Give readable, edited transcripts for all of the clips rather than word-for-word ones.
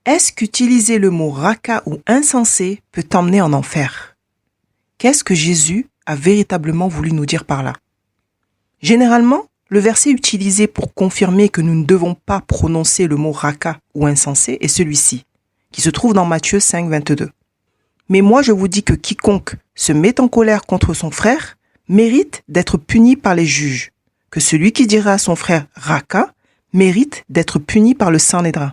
Est-ce qu'utiliser le mot raca ou insensé peut t'emmener en enfer? Qu'est-ce que Jésus a véritablement voulu nous dire par là? Généralement, le verset utilisé pour confirmer que nous ne devons pas prononcer le mot raca ou insensé est celui-ci, qui se trouve dans Matthieu 5, 22. Mais moi je vous dis que quiconque se met en colère contre son frère mérite d'être puni par les juges, que celui qui dira à son frère raca mérite d'être puni par le Sanhédrin,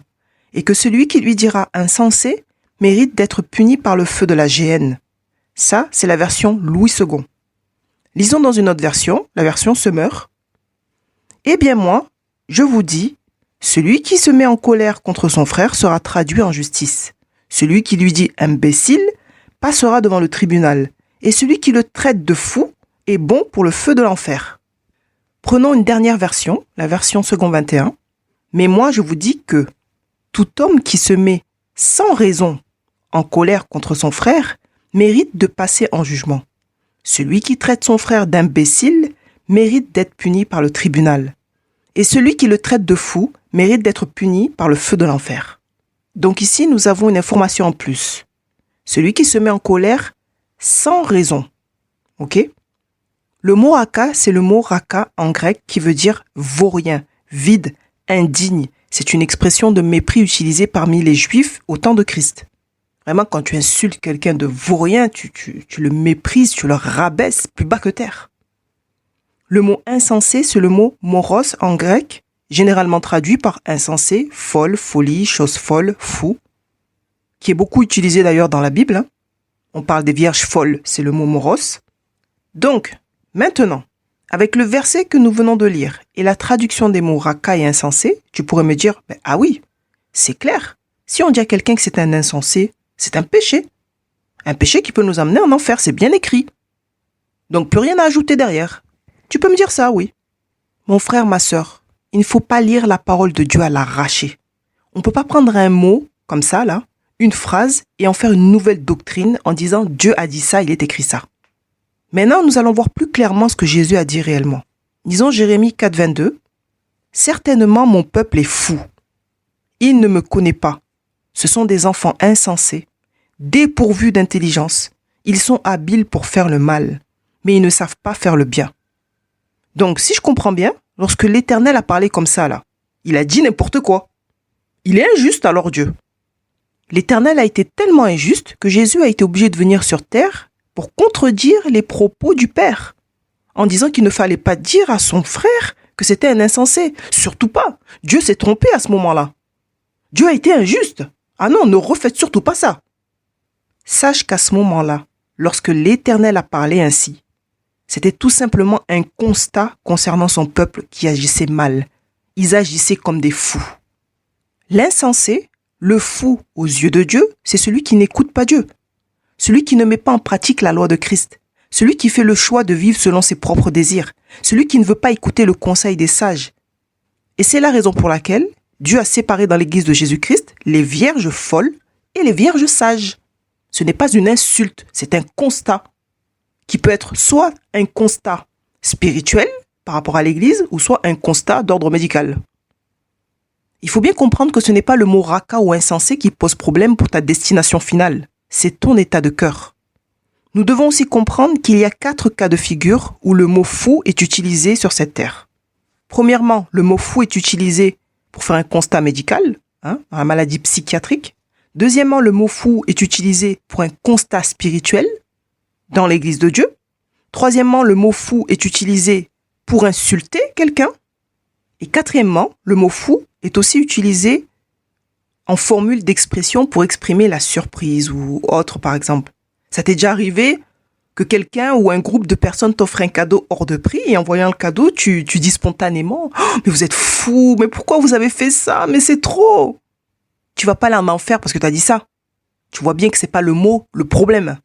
et que celui qui lui dira insensé mérite d'être puni par le feu de la géhenne. Ça, c'est la version Louis II. Lisons dans une autre version, la version Semeur. Eh bien moi, je vous dis, celui qui se met en colère contre son frère sera traduit en justice. Celui qui lui dit imbécile passera devant le tribunal, et celui qui le traite de fou est bon pour le feu de l'enfer. Prenons une dernière version, la version second 21. Mais moi je vous dis que tout homme qui se met sans raison en colère contre son frère mérite de passer en jugement. Celui qui traite son frère d'imbécile mérite d'être puni par le tribunal. Et celui qui le traite de fou mérite d'être puni par le feu de l'enfer. Donc ici, nous avons une information en plus. Celui qui se met en colère sans raison. Ok? Le mot raca, c'est le mot raka en grec qui veut dire vaurien, vide, indigne. C'est une expression de mépris utilisée parmi les Juifs au temps de Christ. Vraiment, quand tu insultes quelqu'un de vaurien, tu le méprises, tu le rabaisses plus bas que terre. Le mot insensé, c'est le mot moros en grec, généralement traduit par insensé, folle, folie, chose folle, fou, qui est beaucoup utilisé d'ailleurs dans la Bible. On parle des vierges folles, c'est le mot moros. Donc, maintenant, avec le verset que nous venons de lire et la traduction des mots raka et insensé, tu pourrais me dire, ah oui, c'est clair. Si on dit à quelqu'un que c'est un insensé, c'est un péché. Un péché qui peut nous amener en enfer, c'est bien écrit. Donc plus rien à ajouter derrière. Tu peux me dire ça, oui. Mon frère, ma sœur, il ne faut pas lire la parole de Dieu à l'arraché. On ne peut pas prendre un mot, comme ça, là, une phrase, et en faire une nouvelle doctrine en disant Dieu a dit ça, il est écrit ça. Maintenant, nous allons voir plus clairement ce que Jésus a dit réellement. Disons Jérémie 4, 22. Certainement, mon peuple est fou. Il ne me connaît pas. Ce sont des enfants insensés, dépourvus d'intelligence. Ils sont habiles pour faire le mal, mais ils ne savent pas faire le bien. Donc, si je comprends bien, lorsque l'Éternel a parlé comme ça, là, il a dit n'importe quoi. Il est injuste alors Dieu. L'Éternel a été tellement injuste que Jésus a été obligé de venir sur terre pour contredire les propos du Père, en disant qu'il ne fallait pas dire à son frère que c'était un insensé. Surtout pas. Dieu s'est trompé à ce moment-là. Dieu a été injuste. Ah non, ne refaites surtout pas ça. Sache qu'à ce moment-là, lorsque l'Éternel a parlé ainsi, c'était tout simplement un constat concernant son peuple qui agissait mal. Ils agissaient comme des fous. L'insensé, le fou aux yeux de Dieu, c'est celui qui n'écoute pas Dieu. Celui qui ne met pas en pratique la loi de Christ. Celui qui fait le choix de vivre selon ses propres désirs. Celui qui ne veut pas écouter le conseil des sages. Et c'est la raison pour laquelle Dieu a séparé dans l'église de Jésus-Christ les vierges folles et les vierges sages. Ce n'est pas une insulte, c'est un constat qui peut être soit un constat spirituel par rapport à l'église ou soit un constat d'ordre médical. Il faut bien comprendre que ce n'est pas le mot raka ou insensé qui pose problème pour ta destination finale. C'est ton état de cœur. Nous devons aussi comprendre qu'il y a 4 cas de figure où le mot fou est utilisé sur cette terre. Premièrement, le mot fou est utilisé pour faire un constat médical, dans la maladie psychiatrique. Deuxièmement, le mot fou est utilisé pour un constat spirituel dans l'église de Dieu. Troisièmement, le mot fou est utilisé pour insulter quelqu'un. Et quatrièmement, le mot fou est aussi utilisé en formule d'expression pour exprimer la surprise ou autre, par exemple. Ça t'est déjà arrivé que quelqu'un ou un groupe de personnes t'offre un cadeau hors de prix et en voyant le cadeau, tu dis spontanément « Oh, mais vous êtes fou, mais pourquoi vous avez fait ça? Mais c'est trop !» Tu vas pas aller en enfer parce que tu as dit ça. Tu vois bien que c'est pas le mot, le problème.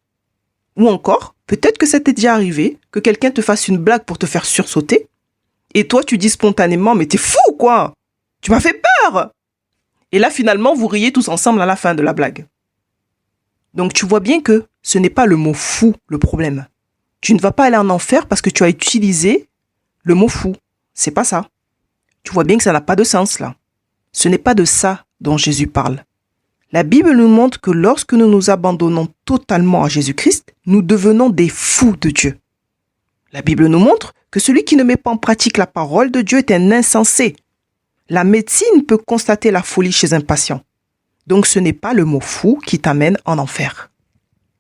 Ou encore, peut-être que ça t'est déjà arrivé que quelqu'un te fasse une blague pour te faire sursauter et toi tu dis spontanément « Mais t'es fou, quoi! Tu m'as fait peur !» Et là, finalement, vous riez tous ensemble à la fin de la blague. Donc, tu vois bien que ce n'est pas le mot fou le problème. Tu ne vas pas aller en enfer parce que tu as utilisé le mot fou. C'est pas ça. Tu vois bien que ça n'a pas de sens, là. Ce n'est pas de ça dont Jésus parle. La Bible nous montre que lorsque nous nous abandonnons totalement à Jésus-Christ, nous devenons des fous de Dieu. La Bible nous montre que celui qui ne met pas en pratique la parole de Dieu est un insensé. La médecine peut constater la folie chez un patient. Donc ce n'est pas le mot fou qui t'amène en enfer.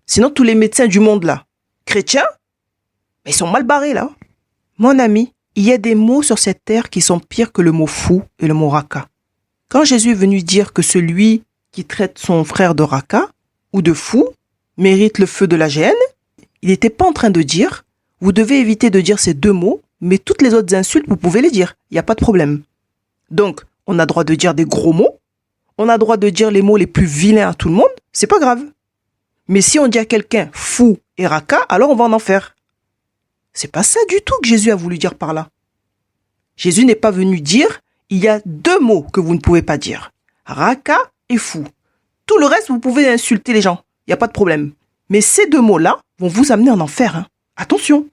Sinon tous les médecins du monde là, chrétiens, ils sont mal barrés là. Mon ami, il y a des mots sur cette terre qui sont pires que le mot fou et le mot raka. Quand Jésus est venu dire que celui qui traite son frère de raka ou de fou mérite le feu de la géhenne, il n'était pas en train de dire « Vous devez éviter de dire ces deux mots, mais toutes les autres insultes, vous pouvez les dire, il n'y a pas de problème. » Donc, on a droit de dire des gros mots, on a droit de dire les mots les plus vilains à tout le monde, c'est pas grave. Mais si on dit à quelqu'un « fou » et « raka », alors on va en enfer. C'est pas ça du tout que Jésus a voulu dire par là. Jésus n'est pas venu dire « Il y a deux mots que vous ne pouvez pas dire, raka et fou. Tout le reste, vous pouvez insulter les gens, il n'y a pas de problème. Mais ces deux mots-là vont vous amener en enfer. Hein. Attention.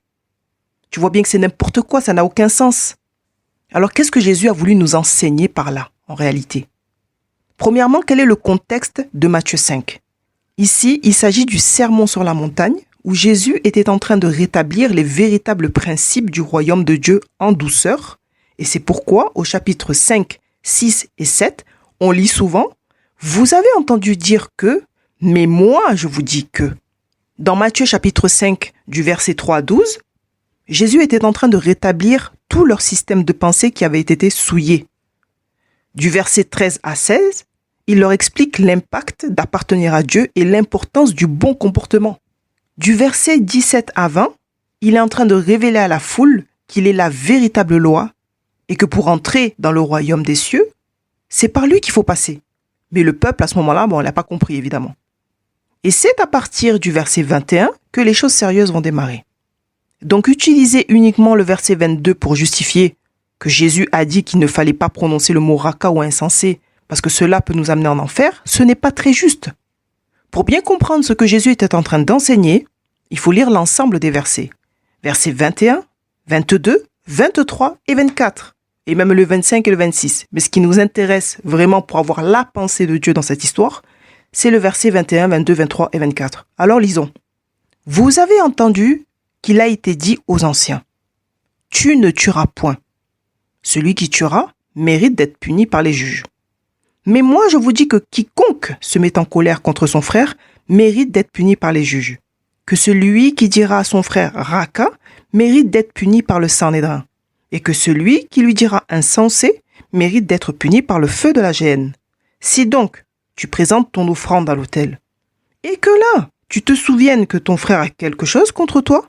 Tu vois bien que c'est n'importe quoi, ça n'a aucun sens. Alors, qu'est-ce que Jésus a voulu nous enseigner par là, en réalité? Premièrement, quel est le contexte de Matthieu 5? Ici, il s'agit du sermon sur la montagne, où Jésus était en train de rétablir les véritables principes du royaume de Dieu en douceur. Et c'est pourquoi, au chapitre 5, 6 et 7, on lit souvent « Vous avez entendu dire que, mais moi je vous dis que ». Dans Matthieu chapitre 5, du verset 3 à 12, Jésus était en train de rétablir tout leur système de pensée qui avait été souillé. Du verset 13 à 16, il leur explique l'impact d'appartenir à Dieu et l'importance du bon comportement. Du verset 17 à 20, il est en train de révéler à la foule qu'il est la véritable loi et que pour entrer dans le royaume des cieux, c'est par lui qu'il faut passer. Mais le peuple, à ce moment-là, on l'a pas compris, évidemment. Et c'est à partir du verset 21 que les choses sérieuses vont démarrer. Donc, utiliser uniquement le verset 22 pour justifier que Jésus a dit qu'il ne fallait pas prononcer le mot raka ou insensé parce que cela peut nous amener en enfer, ce n'est pas très juste. Pour bien comprendre ce que Jésus était en train d'enseigner, il faut lire l'ensemble des versets. Versets 21, 22, 23 et 24. Et même le 25 et le 26. Mais ce qui nous intéresse vraiment pour avoir la pensée de Dieu dans cette histoire, c'est le verset 21, 22, 23 et 24. Alors lisons. « Vous avez entendu qu'il a été dit aux anciens, « Tu ne tueras point. Celui qui tuera mérite d'être puni par les juges. Mais moi je vous dis que quiconque se met en colère contre son frère mérite d'être puni par les juges. Que celui qui dira à son frère « raka » mérite d'être puni par le Sanhédrin. Et que celui qui lui dira insensé mérite d'être puni par le feu de la géhenne. Si donc tu présentes ton offrande à l'autel, et que là tu te souviennes que ton frère a quelque chose contre toi,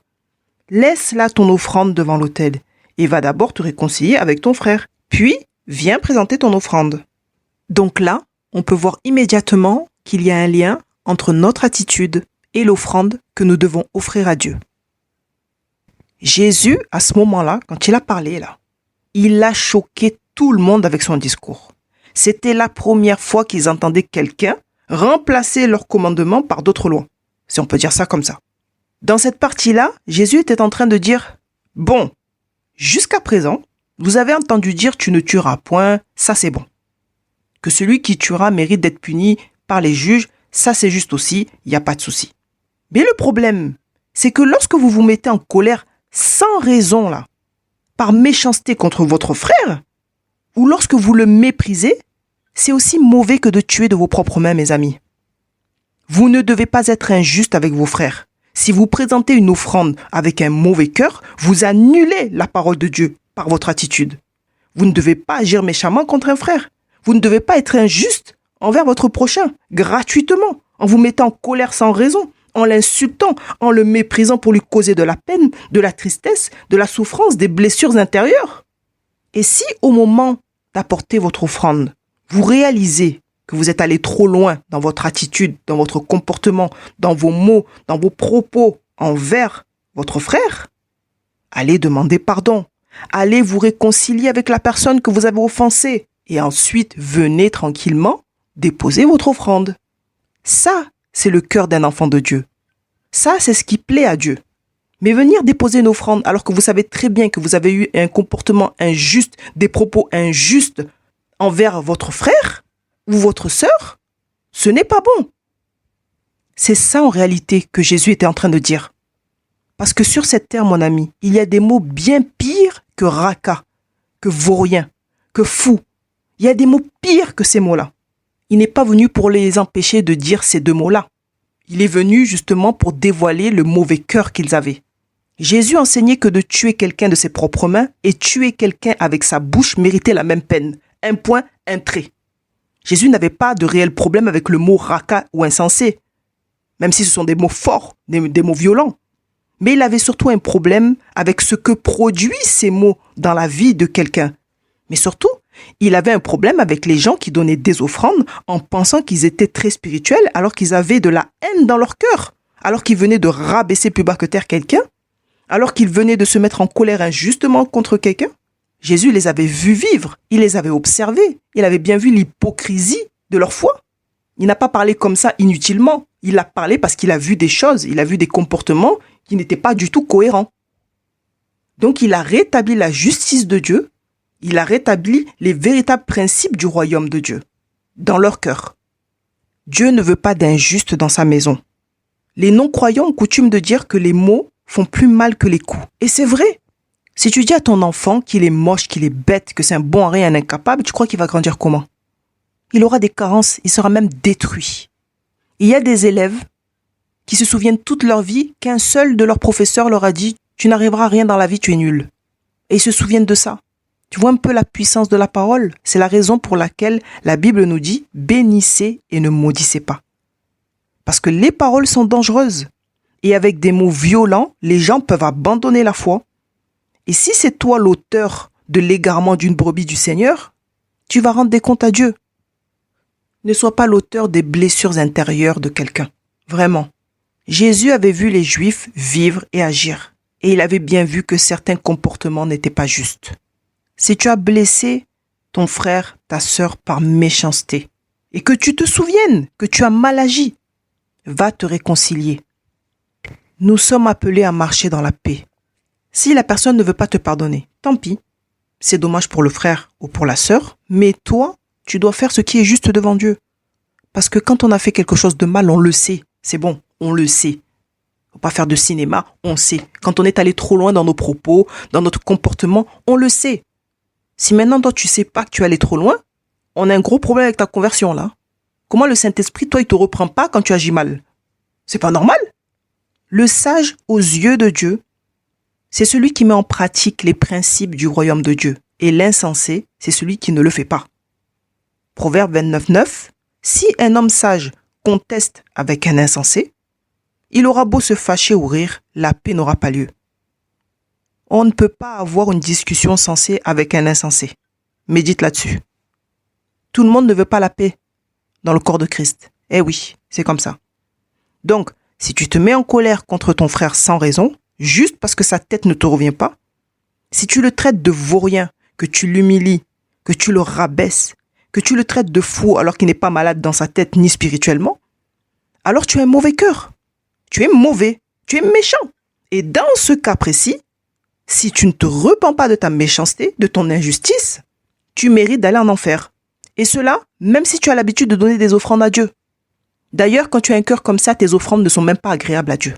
laisse là ton offrande devant l'autel, et va d'abord te réconcilier avec ton frère, puis viens présenter ton offrande. » Donc là, on peut voir immédiatement qu'il y a un lien entre notre attitude et l'offrande que nous devons offrir à Dieu. Jésus, à ce moment-là, quand il a parlé là, il a choqué tout le monde avec son discours. C'était la première fois qu'ils entendaient quelqu'un remplacer leur commandement par d'autres lois, si on peut dire ça comme ça. Dans cette partie-là, Jésus était en train de dire « Bon, jusqu'à présent, vous avez entendu dire « Tu ne tueras point », ça c'est bon. Que celui qui tuera mérite d'être puni par les juges, ça c'est juste aussi, il n'y a pas de souci. Mais le problème, c'est que lorsque vous vous mettez en colère sans raison, là, par méchanceté contre votre frère, ou lorsque vous le méprisez, c'est aussi mauvais que de tuer de vos propres mains, mes amis. Vous ne devez pas être injuste avec vos frères. Si vous présentez une offrande avec un mauvais cœur, vous annulez la parole de Dieu par votre attitude. Vous ne devez pas agir méchamment contre un frère. Vous ne devez pas être injuste envers votre prochain, gratuitement, en vous mettant en colère sans raison, en l'insultant, en le méprisant pour lui causer de la peine, de la tristesse, de la souffrance, des blessures intérieures. Et si au moment d'apporter votre offrande, vous réalisez que vous êtes allé trop loin dans votre attitude, dans votre comportement, dans vos mots, dans vos propos envers votre frère, allez demander pardon. Allez vous réconcilier avec la personne que vous avez offensée. Et ensuite, venez tranquillement déposer votre offrande. Ça, c'est le cœur d'un enfant de Dieu. Ça, c'est ce qui plaît à Dieu. Mais venir déposer une offrande alors que vous savez très bien que vous avez eu un comportement injuste, des propos injustes envers votre frère ou votre sœur, Ce n'est pas bon. C'est ça en réalité que Jésus était en train de dire. Parce que sur cette terre, mon ami, il y a des mots bien pires que raca, que vaurien, que fou. Il y a des mots pires que ces mots-là. Il n'est pas venu pour les empêcher de dire ces deux mots-là. Il est venu justement pour dévoiler le mauvais cœur qu'ils avaient. Jésus enseignait que de tuer quelqu'un de ses propres mains et tuer quelqu'un avec sa bouche méritait la même peine. Un point, un trait. Jésus n'avait pas de réel problème avec le mot raca ou insensé, même si ce sont des mots forts, des mots violents. Mais il avait surtout un problème avec ce que produisent ces mots dans la vie de quelqu'un. Mais surtout, il avait un problème avec les gens qui donnaient des offrandes en pensant qu'ils étaient très spirituels alors qu'ils avaient de la haine dans leur cœur, alors qu'ils venaient de rabaisser plus bas que terre quelqu'un, alors qu'ils venaient de se mettre en colère injustement contre quelqu'un. Jésus les avait vus vivre, il les avait observés, il avait bien vu l'hypocrisie de leur foi. Il n'a pas parlé comme ça inutilement, il a parlé parce qu'il a vu des choses, il a vu des comportements qui n'étaient pas du tout cohérents. Donc il a rétabli la justice de Dieu, il a rétabli les véritables principes du royaume de Dieu dans leur cœur. Dieu ne veut pas d'injuste dans sa maison. Les non-croyants ont coutume de dire que les mots font plus mal que les coups. Et c'est vrai. Si tu dis à ton enfant qu'il est moche, qu'il est bête, que c'est un bon à rien, un incapable, tu crois qu'il va grandir comment? Il aura des carences, il sera même détruit. Il y a des élèves qui se souviennent toute leur vie qu'un seul de leurs professeurs leur a dit « Tu n'arriveras à rien dans la vie, tu es nul ». Et ils se souviennent de ça. Tu vois un peu la puissance de la parole? C'est la raison pour laquelle la Bible nous dit « Bénissez et ne maudissez pas ». Parce que les paroles sont dangereuses. Et avec des mots violents, les gens peuvent abandonner la foi. Et si c'est toi l'auteur de l'égarement d'une brebis du Seigneur, tu vas rendre des comptes à Dieu. Ne sois pas l'auteur des blessures intérieures de quelqu'un. Vraiment. Jésus avait vu les Juifs vivre et agir. Et il avait bien vu que certains comportements n'étaient pas justes. Si tu as blessé ton frère, ta sœur par méchanceté, et que tu te souviennes que tu as mal agi, va te réconcilier. Nous sommes appelés à marcher dans la paix. Si la personne ne veut pas te pardonner, tant pis. C'est dommage pour le frère ou pour la sœur, mais toi, tu dois faire ce qui est juste devant Dieu. Parce que quand on a fait quelque chose de mal, on le sait. C'est bon, on le sait. Faut pas faire de cinéma, on sait. Quand on est allé trop loin dans nos propos, dans notre comportement, on le sait. Si maintenant, toi, tu sais pas que tu es allé trop loin, on a un gros problème avec ta conversion, là. Comment le Saint-Esprit, toi, il te reprend pas quand tu agis mal? C'est pas normal. Le sage aux yeux de Dieu, c'est celui qui met en pratique les principes du royaume de Dieu. Et l'insensé, c'est celui qui ne le fait pas. Proverbe 29:9. Si un homme sage conteste avec un insensé, il aura beau se fâcher ou rire, la paix n'aura pas lieu. On ne peut pas avoir une discussion sensée avec un insensé. Médite là-dessus. Tout le monde ne veut pas la paix dans le corps de Christ. Eh oui, c'est comme ça. Donc, si tu te mets en colère contre ton frère sans raison, juste parce que sa tête ne te revient pas, si tu le traites de vaurien, que tu l'humilies, que tu le rabaisses, que tu le traites de fou alors qu'il n'est pas malade dans sa tête ni spirituellement, alors tu as un mauvais cœur. Tu es mauvais, tu es méchant. Et dans ce cas précis, si tu ne te repens pas de ta méchanceté, de ton injustice, tu mérites d'aller en enfer. Et cela, même si tu as l'habitude de donner des offrandes à Dieu. D'ailleurs, quand tu as un cœur comme ça, tes offrandes ne sont même pas agréables à Dieu.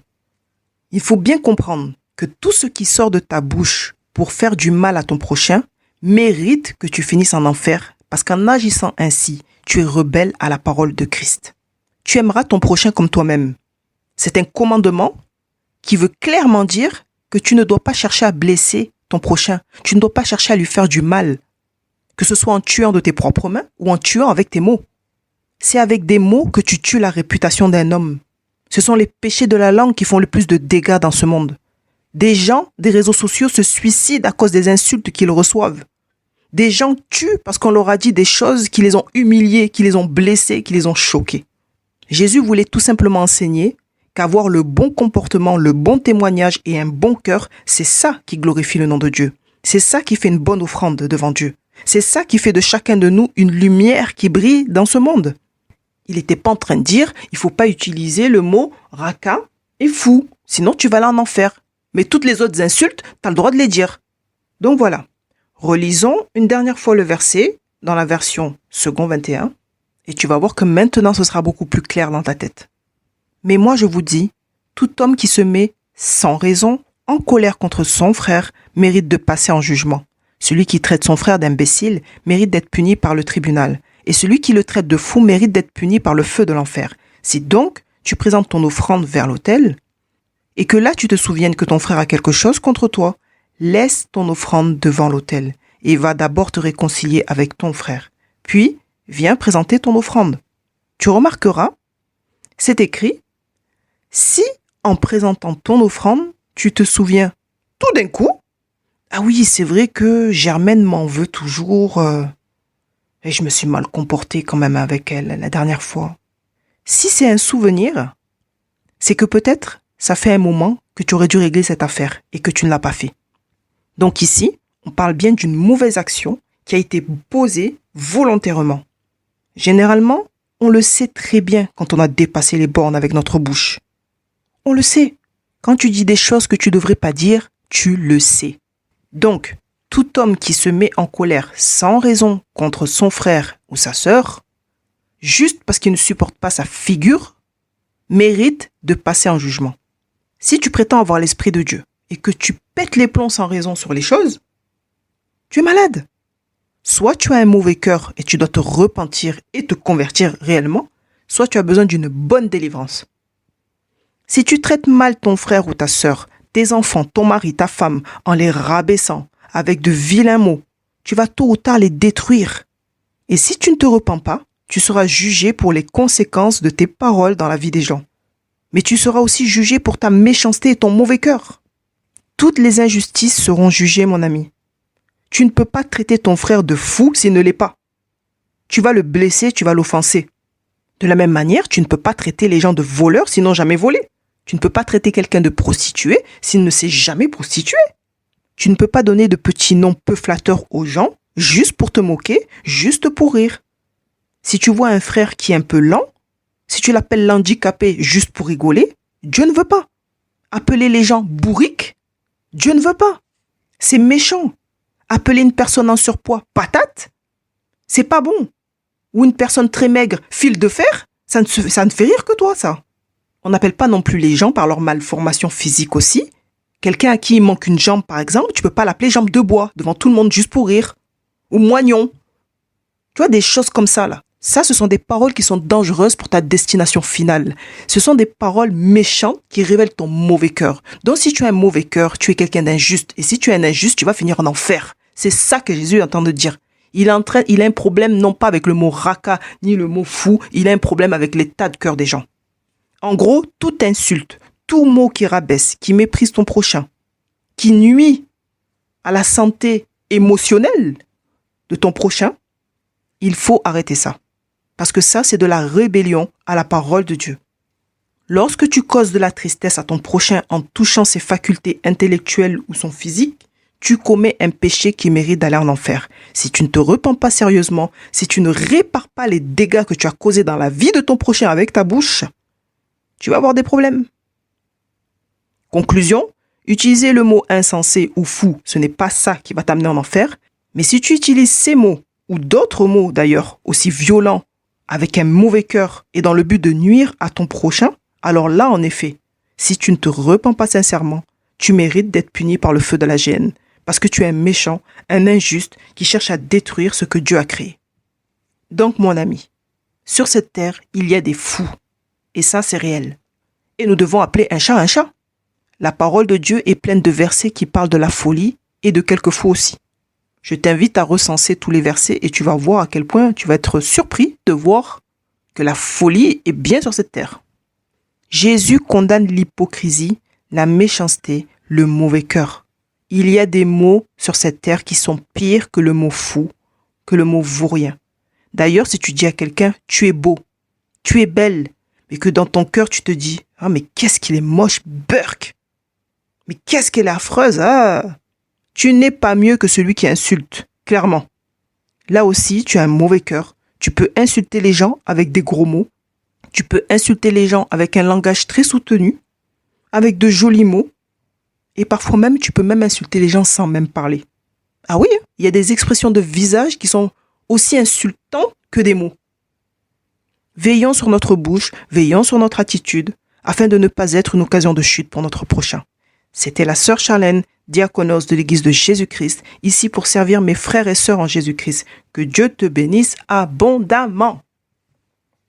Il faut bien comprendre que tout ce qui sort de ta bouche pour faire du mal à ton prochain mérite que tu finisses en enfer, parce qu'en agissant ainsi, tu es rebelle à la parole de Christ. Tu aimeras ton prochain comme toi-même. C'est un commandement qui veut clairement dire que tu ne dois pas chercher à blesser ton prochain. Tu ne dois pas chercher à lui faire du mal, que ce soit en tuant de tes propres mains ou en tuant avec tes mots. C'est avec des mots que tu tues la réputation d'un homme. Ce sont les péchés de la langue qui font le plus de dégâts dans ce monde. Des gens des réseaux sociaux se suicident à cause des insultes qu'ils reçoivent. Des gens tuent parce qu'on leur a dit des choses qui les ont humiliés, qui les ont blessés, qui les ont choqués. Jésus voulait tout simplement enseigner qu'avoir le bon comportement, le bon témoignage et un bon cœur, c'est ça qui glorifie le nom de Dieu. C'est ça qui fait une bonne offrande devant Dieu. C'est ça qui fait de chacun de nous une lumière qui brille dans ce monde. Il n'était pas en train de dire, il ne faut pas utiliser le mot raca et fou, sinon tu vas aller en enfer. Mais toutes les autres insultes, tu as le droit de les dire. Donc voilà, relisons une dernière fois le verset dans la version second 21. Et tu vas voir que maintenant ce sera beaucoup plus clair dans ta tête. Mais moi je vous dis, tout homme qui se met sans raison en colère contre son frère mérite de passer en jugement. Celui qui traite son frère d'imbécile mérite d'être puni par le tribunal. Et celui qui le traite de fou mérite d'être puni par le feu de l'enfer. Si donc tu présentes ton offrande vers l'autel, et que là tu te souviennes que ton frère a quelque chose contre toi, laisse ton offrande devant l'autel et va d'abord te réconcilier avec ton frère. Puis, viens présenter ton offrande. Tu remarqueras, c'est écrit, si en présentant ton offrande, tu te souviens tout d'un coup, ah oui, c'est vrai que Germaine m'en veut toujours, et je me suis mal comporté quand même avec elle la dernière fois. Si c'est un souvenir, c'est que peut-être ça fait un moment que tu aurais dû régler cette affaire et que tu ne l'as pas fait. Donc ici, on parle bien d'une mauvaise action qui a été posée volontairement. Généralement, on le sait très bien quand on a dépassé les bornes avec notre bouche. On le sait. Quand tu dis des choses que tu ne devrais pas dire, tu le sais. Donc, tout homme qui se met en colère sans raison contre son frère ou sa sœur, juste parce qu'il ne supporte pas sa figure, mérite de passer en jugement. Si tu prétends avoir l'esprit de Dieu et que tu pètes les plombs sans raison sur les choses, tu es malade. Soit tu as un mauvais cœur et tu dois te repentir et te convertir réellement, soit tu as besoin d'une bonne délivrance. Si tu traites mal ton frère ou ta sœur, tes enfants, ton mari, ta femme, en les rabaissant avec de vilains mots, tu vas tôt ou tard les détruire. Et si tu ne te repens pas, tu seras jugé pour les conséquences de tes paroles dans la vie des gens. Mais tu seras aussi jugé pour ta méchanceté et ton mauvais cœur. Toutes les injustices seront jugées, mon ami. Tu ne peux pas traiter ton frère de fou s'il ne l'est pas. Tu vas le blesser, tu vas l'offenser. De la même manière, tu ne peux pas traiter les gens de voleurs s'ils n'ont jamais volé. Tu ne peux pas traiter quelqu'un de prostitué s'il ne s'est jamais prostitué. Tu ne peux pas donner de petits noms peu flatteurs aux gens, juste pour te moquer, juste pour rire. Si tu vois un frère qui est un peu lent, si tu l'appelles l'handicapé juste pour rigoler, Dieu ne veut pas. Appeler les gens bourriques, Dieu ne veut pas. C'est méchant. Appeler une personne en surpoids patate, c'est pas bon. Ou une personne très maigre fil de fer, ça ne fait rire que toi, ça. On n'appelle pas non plus les gens par leur malformation physique aussi. Quelqu'un à qui il manque une jambe, par exemple, tu peux pas l'appeler jambe de bois devant tout le monde juste pour rire. Ou moignon. Tu vois, des choses comme ça, là. Ça, ce sont des paroles qui sont dangereuses pour ta destination finale. Ce sont des paroles méchantes qui révèlent ton mauvais cœur. Donc, si tu as un mauvais cœur, tu es quelqu'un d'injuste. Et si tu es un injuste, tu vas finir en enfer. C'est ça que Jésus est en train de dire. Il a un problème non pas avec le mot raka, ni le mot fou. Il a un problème avec l'état de cœur des gens. En gros, toute insulte, tout mot qui rabaisse, qui méprise ton prochain, qui nuit à la santé émotionnelle de ton prochain, il faut arrêter ça. Parce que ça, c'est de la rébellion à la parole de Dieu. Lorsque tu causes de la tristesse à ton prochain en touchant ses facultés intellectuelles ou son physique, tu commets un péché qui mérite d'aller en enfer. Si tu ne te repens pas sérieusement, si tu ne répares pas les dégâts que tu as causés dans la vie de ton prochain avec ta bouche, tu vas avoir des problèmes. Conclusion, utiliser le mot insensé ou fou, ce n'est pas ça qui va t'amener en enfer. Mais si tu utilises ces mots, ou d'autres mots d'ailleurs, aussi violents, avec un mauvais cœur et dans le but de nuire à ton prochain, alors là, en effet, si tu ne te repens pas sincèrement, tu mérites d'être puni par le feu de la géhenne, parce que tu es un méchant, un injuste qui cherche à détruire ce que Dieu a créé. Donc, mon ami, sur cette terre, il y a des fous. Et ça, c'est réel. Et nous devons appeler un chat un chat. La parole de Dieu est pleine de versets qui parlent de la folie et de quelques fous aussi. Je t'invite à recenser tous les versets et tu vas voir à quel point tu vas être surpris de voir que la folie est bien sur cette terre. Jésus condamne l'hypocrisie, la méchanceté, le mauvais cœur. Il y a des mots sur cette terre qui sont pires que le mot fou, que le mot vaurien. D'ailleurs, si tu dis à quelqu'un « tu es beau »,« tu es belle », mais que dans ton cœur tu te dis « ah mais qu'est-ce qu'il est moche, Burk !» Mais qu'est-ce qu'elle est affreuse, ah !» Tu n'es pas mieux que celui qui insulte, clairement. Là aussi, tu as un mauvais cœur. Tu peux insulter les gens avec des gros mots. Tu peux insulter les gens avec un langage très soutenu, avec de jolis mots. Et parfois même, tu peux même insulter les gens sans même parler. Ah oui, il y a des expressions de visage qui sont aussi insultantes que des mots. Veillons sur notre bouche, veillons sur notre attitude, afin de ne pas être une occasion de chute pour notre prochain. C'était la sœur Charlène, diaconos de l'Église de Jésus-Christ, ici pour servir mes frères et sœurs en Jésus-Christ. Que Dieu te bénisse abondamment.